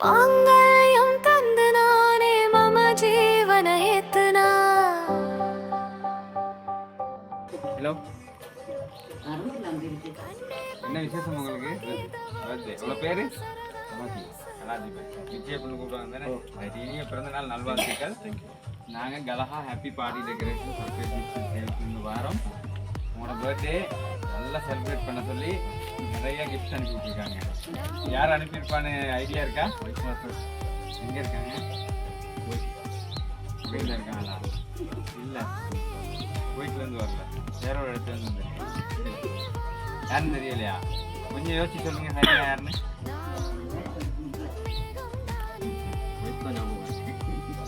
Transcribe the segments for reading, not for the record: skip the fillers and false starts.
மாங்கல்யம் தந்து நானே மம ஜீவன ஹேத்துனா. ஹலோ, என்ன விசேஷம் உங்களுக்கு? பர்த்டே. உங்கள் பேர்? கலாஜி பாய். விஜய் அப்படின்னு கூப்பிடுவாங்க தானே? இனிய பிறந்த நாள் நல்வாழ்த்துக்கள். நாங்கள் கலஹா ஹாப்பி பார்ட்டி டெக்கரேஷன் சர்ப்ரைஸ் இந்த வாரம் உங்களோட பர்த்டே நல்லா செலிப்ரேட் பண்ண சொல்லி நிறைய கிஃப்ட்ஸ் அனுப்பி விட்டுருக்காங்க. யார் அனுப்பியிருப்பான்னு ஐடியா இருக்கா? எங்கே இருக்காங்க? கோயிலில் இருக்காங்களா? இல்லை, கோயிலேருந்து வரல, வேற ஒரு இடத்துலேருந்து வந்துருக்கேன். யாருன்னு தெரியலையா? கொஞ்சம் யோசிச்சு சொல்லுங்க சரியா யாருன்னு.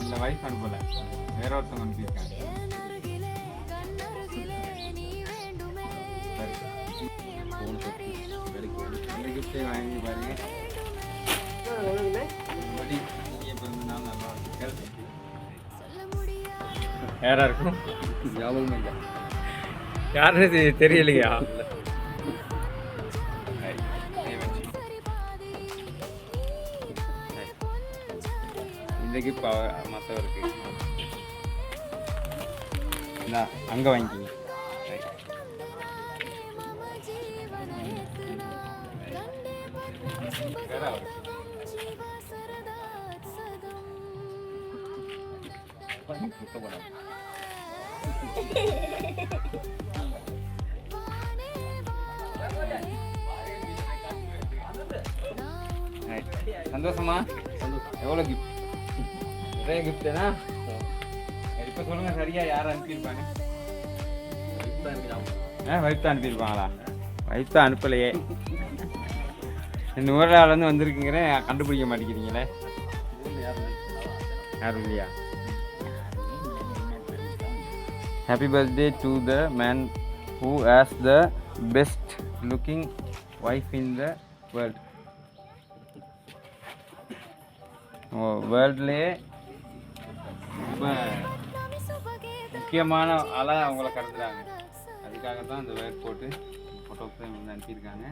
இல்லை, வைஃப் அனுப்பல, வேற ஒருத்தவங்க அனுப்பியிருக்காங்க. இந்த கிஃப்டை வாங்கி பாருங்க. பிறந்தநாள் நல்லா யாரா இருக்கும்? ஞாபகம் இல்லை, யாருன்னு தெரியலையா? இந்த கிஃப்ட் மற்றவருக்கு அங்கே வாங்கிக்கிங்க. சந்தோஷமா? எவ்வளோ கிஃப்ட்? நிறைய கிஃப்ட்டுனா இப்போ சொல்லுங்க சரியா யார் அனுப்பியிருப்பாங்க? வைஃப் தான் அனுப்பியிருப்பாங்களா? வைஃப் தான் அனுப்பலையே. நூறாலேருந்து வந்திருக்குங்கிறேன், கண்டுபிடிக்க மாட்டேங்கிறீங்களே. யாரும் இல்லையா? Happy birthday to the man who has the best looking wife in the world. வேர்ல்ட்லேயே ரொம்ப முக்கியமான ஆளாக அவங்கள கருதுறாங்க. அதுக்காக தான் இந்த வேர்ட் போட்டு ஃபோட்டோ ஃப்ரேம் வந்து அனுப்பியிருக்காங்க.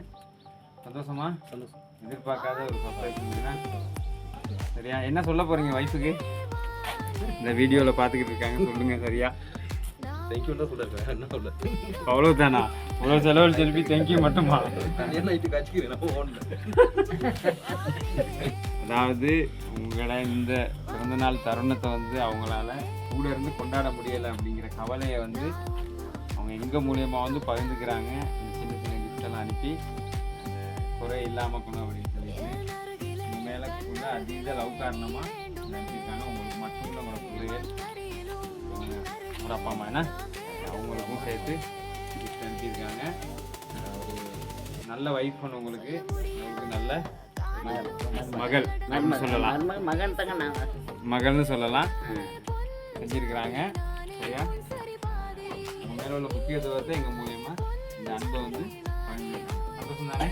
சந்தோஷமா? சந்தோஷம். எதிர்பார்க்காத ஒரு சர்ப்ரைஸ் இருந்ததுன்னா சரியா? என்ன சொல்ல போகிறீங்க வைஃபுக்கு? இந்த வீடியோவில் பார்த்துக்கிட்டு இருக்காங்க, சொல்லுங்கள் சரியா? தேங்க்யூ தான் சொல்லுறேன். என்ன சொல்ல? அவ்வளோதானா? இவ்வளோ செலவு செல்வி தேங்க்யூ மட்டுமா? என்ன இது காட்சிக்கிறேன். அதாவது உங்களை இந்த பிறந்தநாள் தருணத்தை வந்து அவங்களால கூட இருந்து கொண்டாட முடியலை அப்படிங்கிற கவலையை வந்து அவங்க எங்கள் மூலியமாக வந்து பகிர்ந்துக்கிறாங்க. இந்த சின்ன சின்ன கிஃப்டெல்லாம் அனுப்பி அந்த குறை இல்லாமல் கொண்டு அப்படின்னு சொல்லிட்டு மேலே கூட அதீத லவ் காரணமாக அனுப்பியிருக்காங்க. உங்களுக்கு மட்டும் இல்லை, உங்களோட பிள்ளைகள், உங்களோட அப்பா அம்மா என்ன அவங்களுக்கும் சேர்த்து கிஃப்ட் அனுப்பியிருக்காங்க. ஒரு நல்ல வைஃப் ஒன்று உங்களுக்கு நல்ல மகள் சொல்லலாம், மகள்னு சொல்லலாம் செஞ்சிருக்கிறாங்க. சரியா? நம்ம மேலே உள்ள முக்கியத்துவத்தை எங்கள் மூலியமாக இந்த அன்பை வந்து சந்தோஷம் தானே?